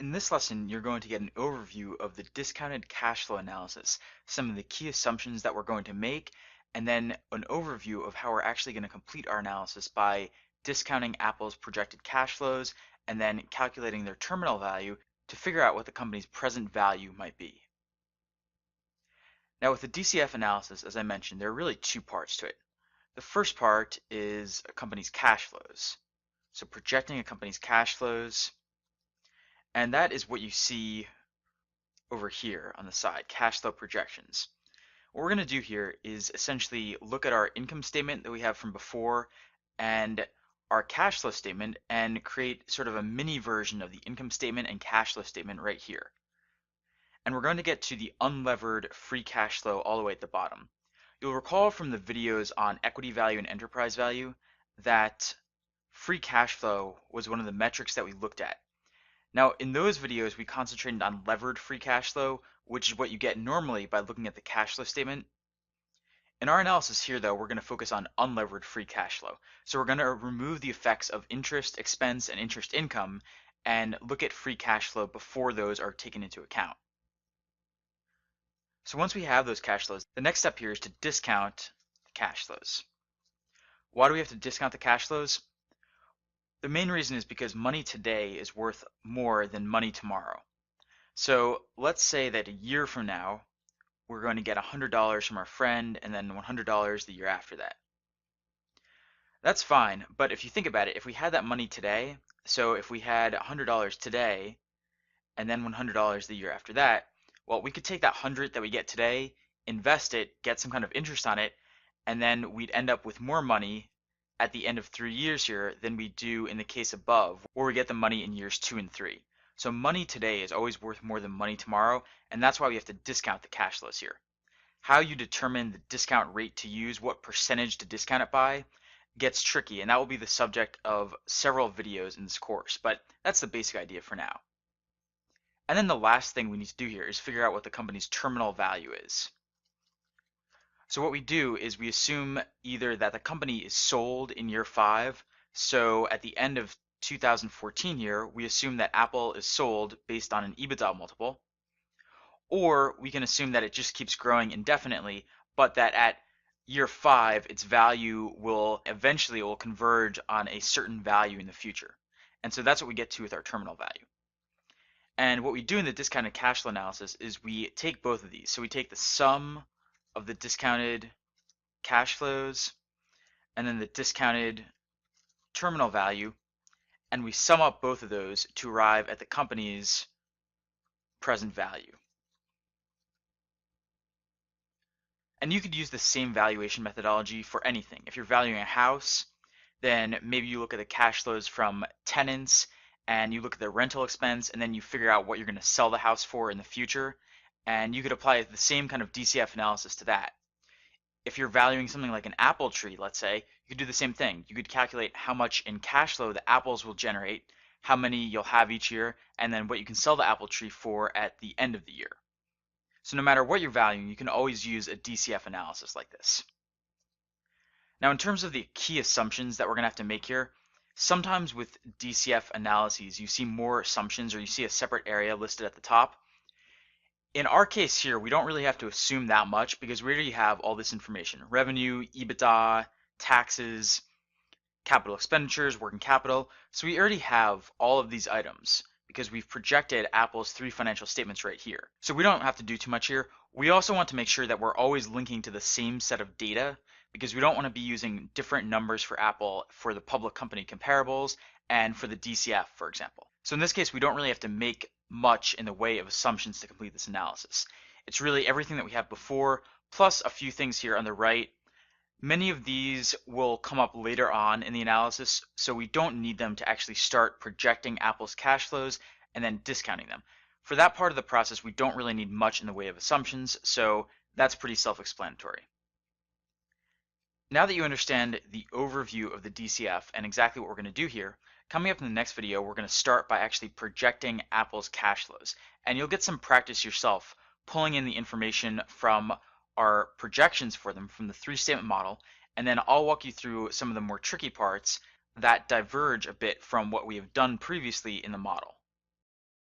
In this lesson, you're going to get an overview of the discounted cash flow analysis, some of the key assumptions that we're going to make, and then an overview of how we're actually going to complete our analysis by discounting Apple's projected cash flows and then calculating their terminal value to figure out what the company's present value might be. Now, with the DCF analysis, as I mentioned, there are really two parts to it. The first part is a company's cash flows. So projecting a company's cash flows, and that is what you see over here on the side, cash flow projections. What we're going to do here is essentially look at our income statement that we have from before and our cash flow statement and create sort of a mini version of the income statement and cash flow statement right here. And we're going to get to the unlevered free cash flow all the way at the bottom. You'll recall from the videos on equity value and enterprise value that free cash flow was one of the metrics that we looked at. Now, in those videos, we concentrated on levered free cash flow, which is what you get normally by looking at the cash flow statement. In our analysis here, though, we're going to focus on unlevered free cash flow. So we're going to remove the effects of interest expense and interest income and look at free cash flow before those are taken into account. So once we have those cash flows, the next step here is to discount the cash flows. Why do we have to discount the cash flows? The main reason is because money today is worth more than money tomorrow. So let's say that a year from now, we're going to get $100 from our friend and then $100 the year after that. That's fine, but if you think about it, if we had that money today, so if we had $100 today and then $100 the year after that, well, we could take that 100 that we get today, invest it, get some kind of interest on it, and then we'd end up with more money at the end of 3 years here than we do in the case above, where we get the money in years 2 and 3. So money today is always worth more than money tomorrow, and that's why we have to discount the cash flows here. How you determine the discount rate to use, what percentage to discount it by, gets tricky, and that will be the subject of several videos in this course, but that's the basic idea for now. And then the last thing we need to do here is figure out what the company's terminal value is. So what we do is we assume either that the company is sold in year 5, so at the end of 2014 here, we assume that Apple is sold based on an EBITDA multiple, or we can assume that it just keeps growing indefinitely, but that at year 5, its value will eventually converge on a certain value in the future. And so that's what we get to with our terminal value. And what we do in the discounted cash flow analysis is we take both of these. So we take the sum of the discounted cash flows and then the discounted terminal value, and we sum up both of those to arrive at the company's present value. And you could use the same valuation methodology for anything. If you're valuing a house, then maybe you look at the cash flows from tenants and you look at the rental expense and then you figure out what you're going to sell the house for in the future. And you could apply the same kind of DCF analysis to that. If you're valuing something like an apple tree, let's say, you could do the same thing. You could calculate how much in cash flow the apples will generate, how many you'll have each year, and then what you can sell the apple tree for at the end of the year. So no matter what you're valuing, you can always use a DCF analysis like this. Now, in terms of the key assumptions that we're going to have to make here, sometimes with DCF analyses, you see more assumptions or you see a separate area listed at the top. In our case here, we don't really have to assume that much because we already have all this information: revenue, EBITDA, taxes, capital expenditures, working capital. So we already have all of these items because we've projected Apple's 3 financial statements right here. So we don't have to do too much here. We also want to make sure that we're always linking to the same set of data because we don't want to be using different numbers for Apple for the public company comparables and for the DCF, for example. So in this case, we don't really have to make much in the way of assumptions to complete this analysis. It's really everything that we have before, plus a few things here on the right. Many of these will come up later on in the analysis, so we don't need them to actually start projecting Apple's cash flows and then discounting them. For that part of the process, we don't really need much in the way of assumptions, so that's pretty self-explanatory. Now that you understand the overview of the DCF and exactly what we're going to do here, coming up in the next video, we're going to start by actually projecting Apple's cash flows. And you'll get some practice yourself pulling in the information from our projections for them from the 3-statement model, and then I'll walk you through some of the more tricky parts that diverge a bit from what we have done previously in the model.